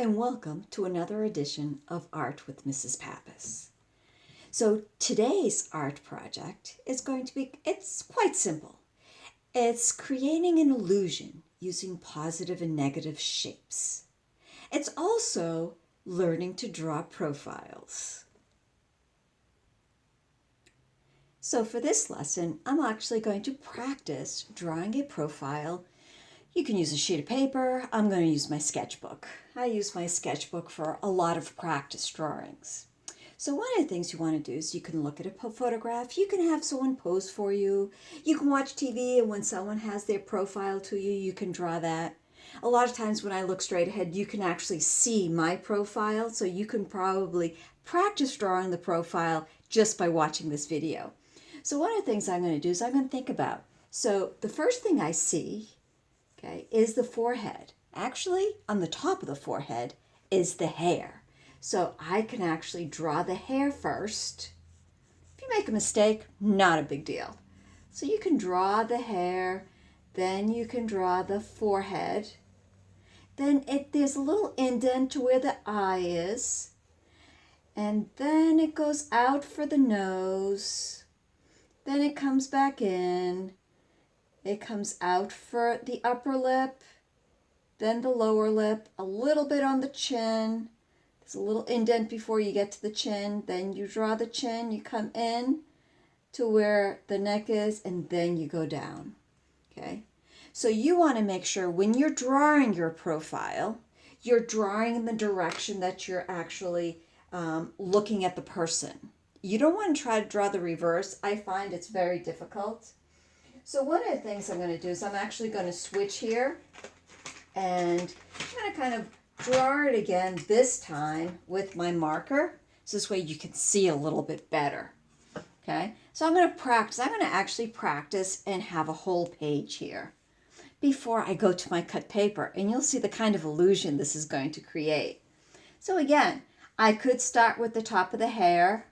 and welcome to another edition of Art with Mrs. Pappas. So today's art project is going to be, it's quite simple. It's creating an illusion using positive and negative shapes. It's also learning to draw profiles. So for this lesson, I'm actually going to practice drawing a profile. You can use a sheet of paper. I'm going to use my sketchbook. I use my sketchbook for a lot of practice drawings. So one of the things you want to do is you can look at a photograph. You can have someone pose for you. You can watch TV, and when someone has their profile to you, you can draw that. A lot of times when I look straight ahead, you can actually see my profile, so you can probably practice drawing the profile just by watching this video. So one of the things I'm going to do is I'm going to think about. So the first thing I see, okay, is the forehead. Actually, on the top of the forehead is the hair. So I can actually draw the hair first. If you make a mistake, not a big deal. So you can draw the hair, then you can draw the forehead. Then there's a little indent to where the eye is. And then it goes out for the nose. Then it comes back in. It comes out for the upper lip, then the lower lip, a little bit on the chin. There's a little indent before you get to the chin. Then you draw the chin, you come in to where the neck is, and then you go down. Okay? So you want to make sure when you're drawing your profile, you're drawing in the direction that you're actually looking at the person. You don't want to try to draw the reverse. I find it's very difficult. So one of the things I'm going to do is I'm actually going to switch here, and I'm going to kind of draw it again this time with my marker. So this way you can see a little bit better. Okay, so I'm going to practice. I'm going to actually practice and have a whole page here before I go to my cut paper, and you'll see the kind of illusion this is going to create. So again, I could start with the top of the hair.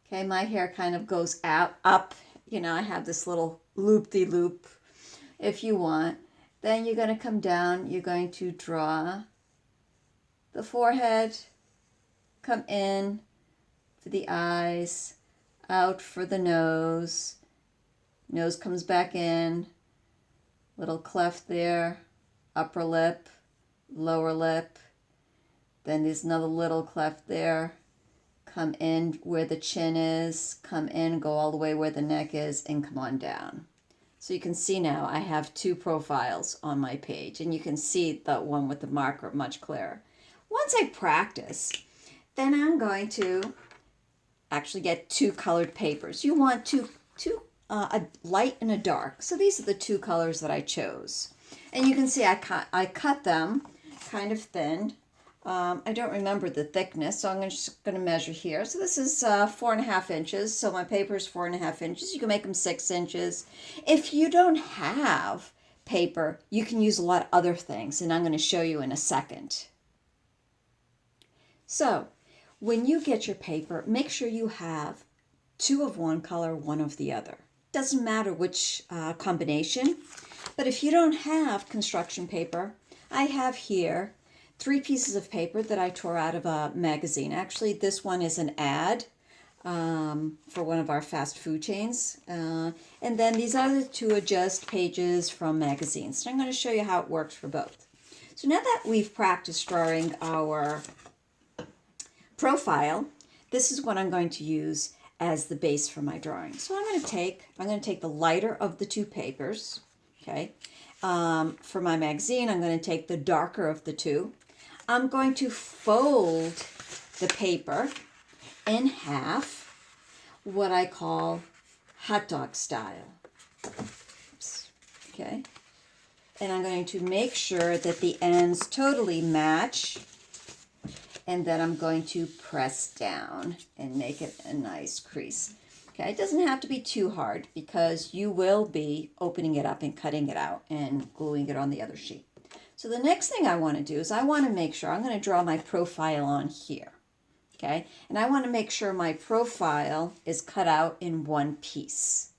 Okay, my hair kind of goes out, up. You know, I have this little loop-de-loop if you want. Then you're going to come down. You're going to draw the forehead, come in for the eyes, out for the nose. Nose comes back in. Little cleft there, upper lip, lower lip. Then there's another little cleft there. Come in where the chin is, come in, go all the way where the neck is, and come on down. So you can see now I have two profiles on my page, and you can see the one with the marker much clearer. Once I practice, then I'm going to actually get two colored papers. You want a light and a dark. So these are the two colors that I chose. And you can see I cut them kind of thin. I don't remember the thickness, so I'm just going to measure here. So this is 4.5 inches. So my paper is 4.5 inches. You can make them 6 inches. If you don't have paper, you can use a lot of other things, and I'm going to show you in a second. So when you get your paper, make sure you have two of one color, one of the other. Doesn't matter which combination, but if you don't have construction paper, I have here 3 pieces of paper that I tore out of a magazine. Actually, this one is an ad for one of our fast food chains. And then these other 2 are just pages from magazines. So I'm going to show you how it works for both. So now that we've practiced drawing our profile, this is what I'm going to use as the base for my drawing. So I'm going to take the lighter of the 2 papers. Okay. For my magazine, I'm going to take the darker of the 2. I'm going to fold the paper in half, what I call hot dog style. Oops. Okay. And I'm going to make sure that the ends totally match. And then I'm going to press down and make it a nice crease. Okay, it doesn't have to be too hard because you will be opening it up and cutting it out and gluing it on the other sheet. So the next thing I want to do is I want to make sure, I'm going to draw my profile on here. Okay, and I want to make sure my profile is cut out in one piece.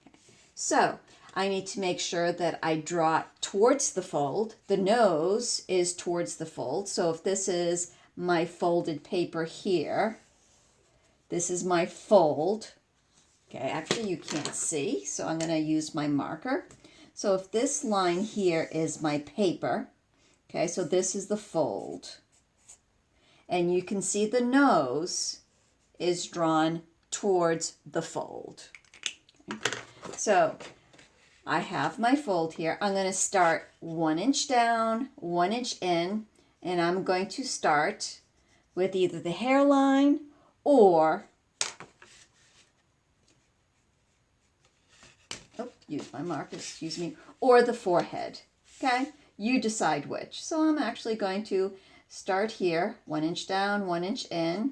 Okay. So I need to make sure that I draw towards the fold. The nose is towards the fold. So if this is my folded paper here, this is my fold. Okay, actually you can't see, so I'm going to use my marker. So if this line here is my paper, okay, so this is the fold. And you can see the nose is drawn towards the fold. Okay. So I have my fold here. I'm going to start 1 inch down, 1 inch in, and I'm going to start with either the hairline or use my marker, excuse me, or the forehead. Okay, you decide which. So I'm actually going to start here, 1 inch down, 1 inch in.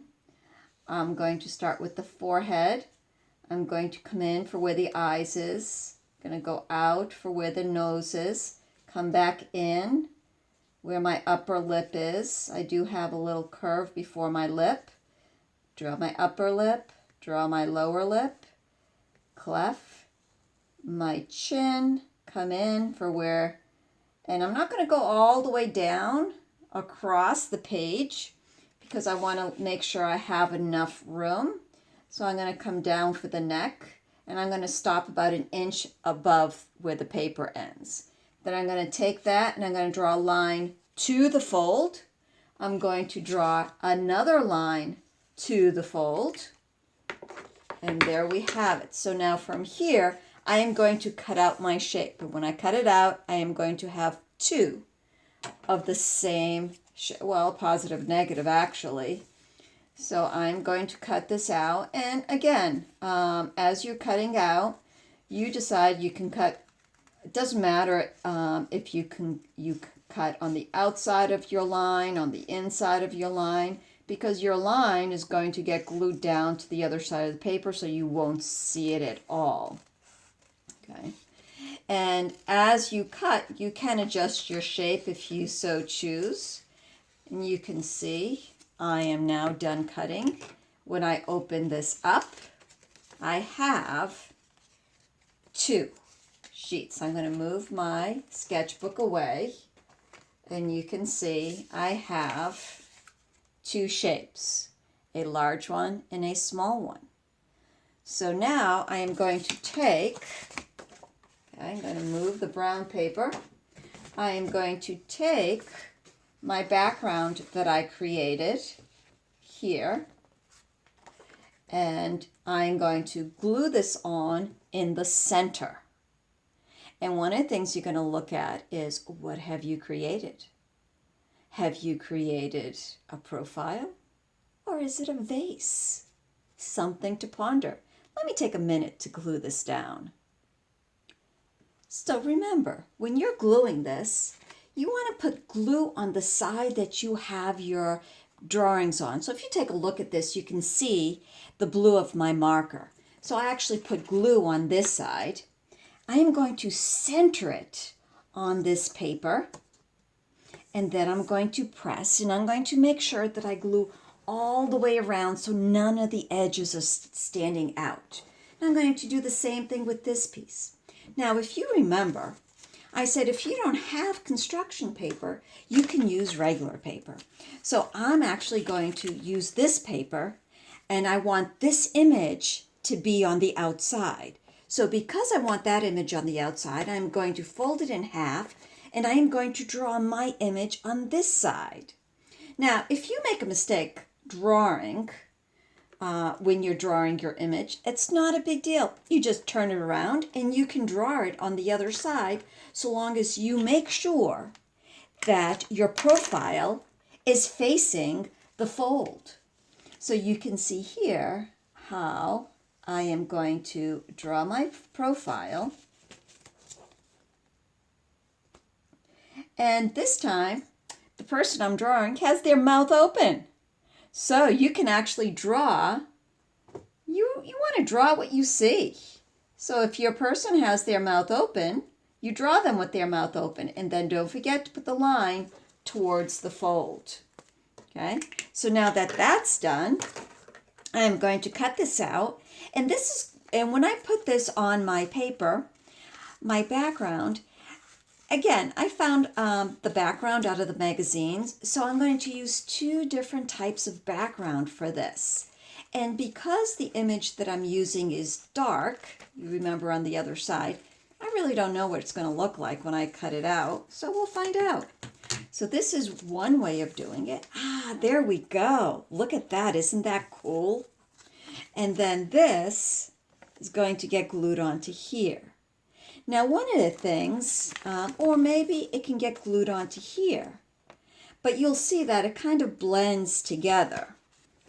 I'm going to start with the forehead. I'm going to come in for where the eyes is. I'm going to go out for where the nose is. Come back in where my upper lip is. I do have a little curve before my lip. Draw my upper lip, draw my lower lip, cleft my chin, come in for where, and I'm not going to go all the way down across the page because I want to make sure I have enough room. So I'm going to come down for the neck, and I'm going to stop about 1 inch above where the paper ends. Then I'm going to take that and I'm going to draw a line to the fold. I'm going to draw another line to the fold, and there we have it. So now from here I am going to cut out my shape. And when I cut it out, I am going to have two of the same shape. Well, positive, negative, actually. So I'm going to cut this out. And again, as you're cutting out, you decide you can cut. It doesn't matter if you cut on the outside of your line, on the inside of your line, because your line is going to get glued down to the other side of the paper, so you won't see it at all. Okay. And as you cut, you can adjust your shape if you so choose. And you can see I am now done cutting. When I open this up, I have 2 sheets. I'm going to move my sketchbook away, and you can see I have 2 shapes, a large one and a small one. So now I am going to take, I'm going to move the brown paper. I am going to take my background that I created here, and I'm going to glue this on in the center. And one of the things you're going to look at is, what have you created? Have you created a profile, or is it a vase? Something to ponder. Let me take a minute to glue this down. So remember, when you're gluing this, you want to put glue on the side that you have your drawings on. So if you take a look at this, you can see the blue of my marker. So I actually put glue on this side. I am going to center it on this paper, and then I'm going to press, and I'm going to make sure that I glue all the way around so none of the edges are standing out. And I'm going to do the same thing with this piece. Now, if you remember, I said if you don't have construction paper, you can use regular paper. So I'm actually going to use this paper, and I want this image to be on the outside. So because I want that image on the outside, I'm going to fold it in half, and I am going to draw my image on this side. Now, if you make a mistake drawing, when you're drawing your image, it's not a big deal. You just turn it around and you can draw it on the other side, so long as you make sure that your profile is facing the fold. So you can see here how I am going to draw my profile. And this time, the person I'm drawing has their mouth open. So you can actually draw, you want to draw what you see. So if your person has their mouth open, you draw them with their mouth open, and then don't forget to put the line towards the fold. Okay, so now that that's done, I'm going to cut this out. And when I put this on my paper, my background, again, I found the background out of the magazines, so I'm going to use two different types of background for this. And because the image that I'm using is dark, you remember on the other side, I really don't know what it's going to look like when I cut it out, so we'll find out. So this is one way of doing it. There we go. Look at that. Isn't that cool? And then this is going to get glued onto here. Now, one of the things, or maybe it can get glued onto here, but you'll see that it kind of blends together,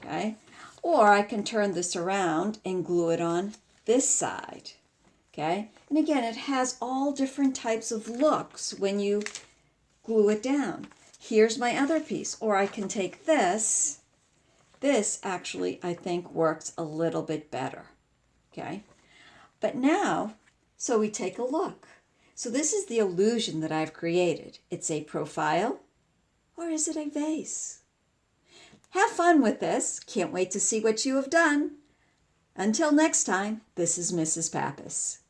okay? Or I can turn this around and glue it on this side, okay? And again, it has all different types of looks when you glue it down. Here's my other piece, or I can take this. This actually, I think, works a little bit better, okay? But now, so we take a look. So this is the illusion that I've created. It's a profile, or is it a vase? Have fun with this. Can't wait to see what you have done. Until next time, this is Mrs. Pappas.